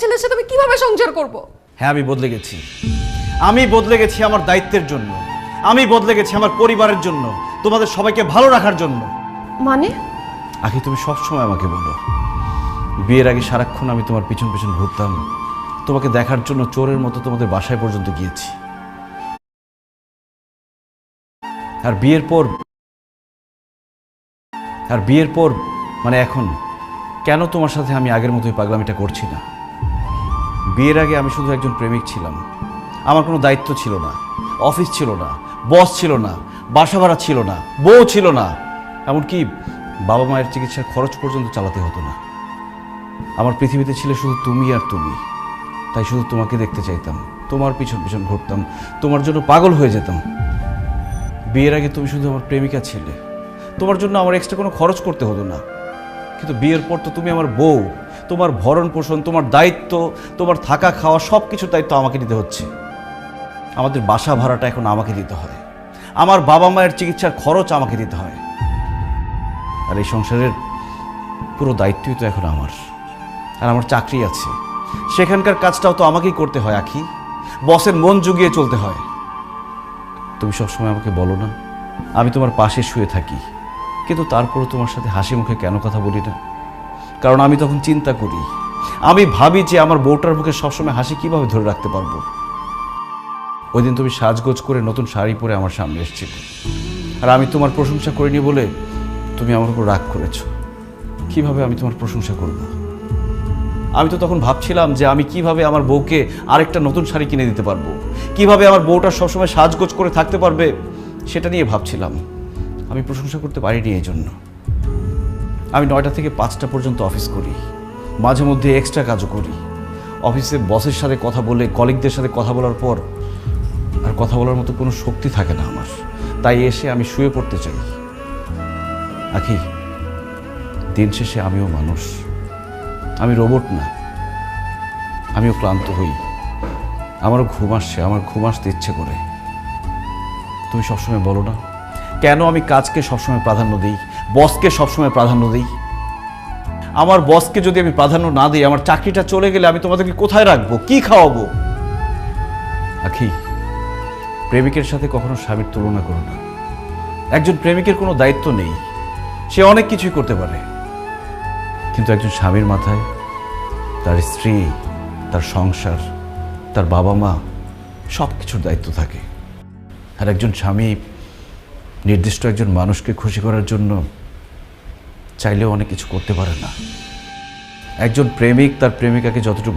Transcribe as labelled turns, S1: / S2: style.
S1: ছেলের সাথে আমি কিভাবে সংসার করব?
S2: হ্যাঁ, আমি বদলে গেছি। আমি বদলে গেছি আমার দায়িত্বের জন্য, আমি বদলে গেছি আমার পরিবারের জন্য, তোমাদের সবাইকে ভালো রাখার জন্য।
S1: মানে
S2: আখি, তুমি সবসময় আমাকে বলো বিয়ের আগে সারাক্ষণ আমি তোমার পিছন পিছন ঘুরতাম, তোমাকে দেখার জন্য চোরের মতো তোমাদের বাসায় পর্যন্ত গিয়েছি। আর বিয়ের পর মানে এখন কেন তোমার সাথে আমি আগের মতোই পাগলামিটা করছি না? বিয়ের আগে আমি শুধু একজন প্রেমিক ছিলাম, আমার কোনো দায়িত্ব ছিল না, অফিস ছিল না, বস ছিল না, বাসা ভাড়া ছিল না, বউ ছিল না, এমনকি বাবা মায়ের চিকিৎসার খরচ পর্যন্ত চালাতে হতো না। আমার পৃথিবীতে ছিল শুধু তুমি আর তুমি, তাই শুধু তোমাকে দেখতে চাইতাম, তোমার পিছন পিছন ঘুরতাম, তোমার জন্য পাগল হয়ে যেতাম। বিয়ের আগে তুমি শুধু আমার প্রেমিকা ছিলে, তোমার জন্য আমার এক্সট্রা কোনো খরচ করতে হতো না। কিন্তু বিয়ের পর তো তুমি আমার বউ, তোমার ভরণ পোষণ, তোমার দায়িত্ব, তোমার থাকা খাওয়া সব কিছুর দায়িত্ব আমাকে নিতে হচ্ছে। আমাদের বাসা ভাড়াটা এখন আমাকে দিতে হয়, আমার বাবা মায়ের চিকিৎসার খরচ আমাকে দিতে হয়। আর এই সংসারের পুরো দায়িত্বই তো এখন আমার। আর আমার চাকরি আছে, সেখানকার কাজটাও তো আমাকেই করতে হয় আখি, বসের মন জুগিয়ে চলতে হয়। তুমি সবসময় আমাকে বলো না আমি তোমার পাশে শুয়ে থাকি, কিন্তু তারপরও তোমার সাথে হাসি মুখে কেন কথা বলি না? কারণ আমি তখন চিন্তা করি, আমি ভাবি যে আমার বউটার মুখে সবসময় হাসি কিভাবে ধরে রাখতে পারবো। ওই দিন তুমি সাজগোজ করে নতুন শাড়ি পরে আমার সামনে এসেছিলে, আর আমি তোমার প্রশংসা করিনি বলে তুমি আমার উপর রাগ করেছো। কিভাবে আমি তোমার প্রশংসা করব? আমি তো তখন ভাবছিলাম যে আমি কিভাবে আমার বউকে আরেকটা নতুন শাড়ি কিনে দিতে পারবো, কিভাবে আমার বউটা সবসময় সাজগোজ করে থাকতে পারবে সেটা নিয়ে ভাবছিলাম। আমি প্রশংসা করতে পারিনি এই জন্য। আমি 9টা থেকে 5টা পর্যন্ত অফিস করি, মাঝে মধ্যে এক্সট্রা কাজও করি। অফিসে বসের সাথে কথা বলে, কলিগদের সাথে কথা বলার পর আর কথা বলার মতো কোনো শক্তি থাকে না আমার, তাই এসে আমি শুয়ে পড়তে চাই। আখি, দিন শেষে আমিও মানুষ, আমি রোবট না, আমিও ক্লান্ত হই, আমারও ঘুম আসছে, আমার ঘুম আসতে ইচ্ছে করে। তুমি সবসময় বলো না কেন আমি কাজকে সবসময় প্রাধান্য দিই, বসকে সবসময় প্রাধান্য দিই? আমার বসকে যদি আমি প্রাধান্য না দিই, আমার চাকরিটা চলে গেলে আমি তোমাদেরকে কোথায় রাখবো, কি খাওয়াবো? আখি, প্রেমিকের সাথে কখনো স্বামীর তুলনা করো না। একজন প্রেমিকের কোনো দায়িত্ব নেই, সে অনেক কিছুই করতে পারে, কিন্তু একজন স্বামীর মাথায় তার স্ত্রী, তার সংসার, তার বাবা মা সব কিছুর দায়িত্ব থাকে। আর একজন স্বামী নির্দিষ্ট একজন মানুষকে খুশি করার জন্য চাইলেও অনেক কিছু করতে পারে না। একজন প্রেমিক তার প্রেমিকাকে যতটুকু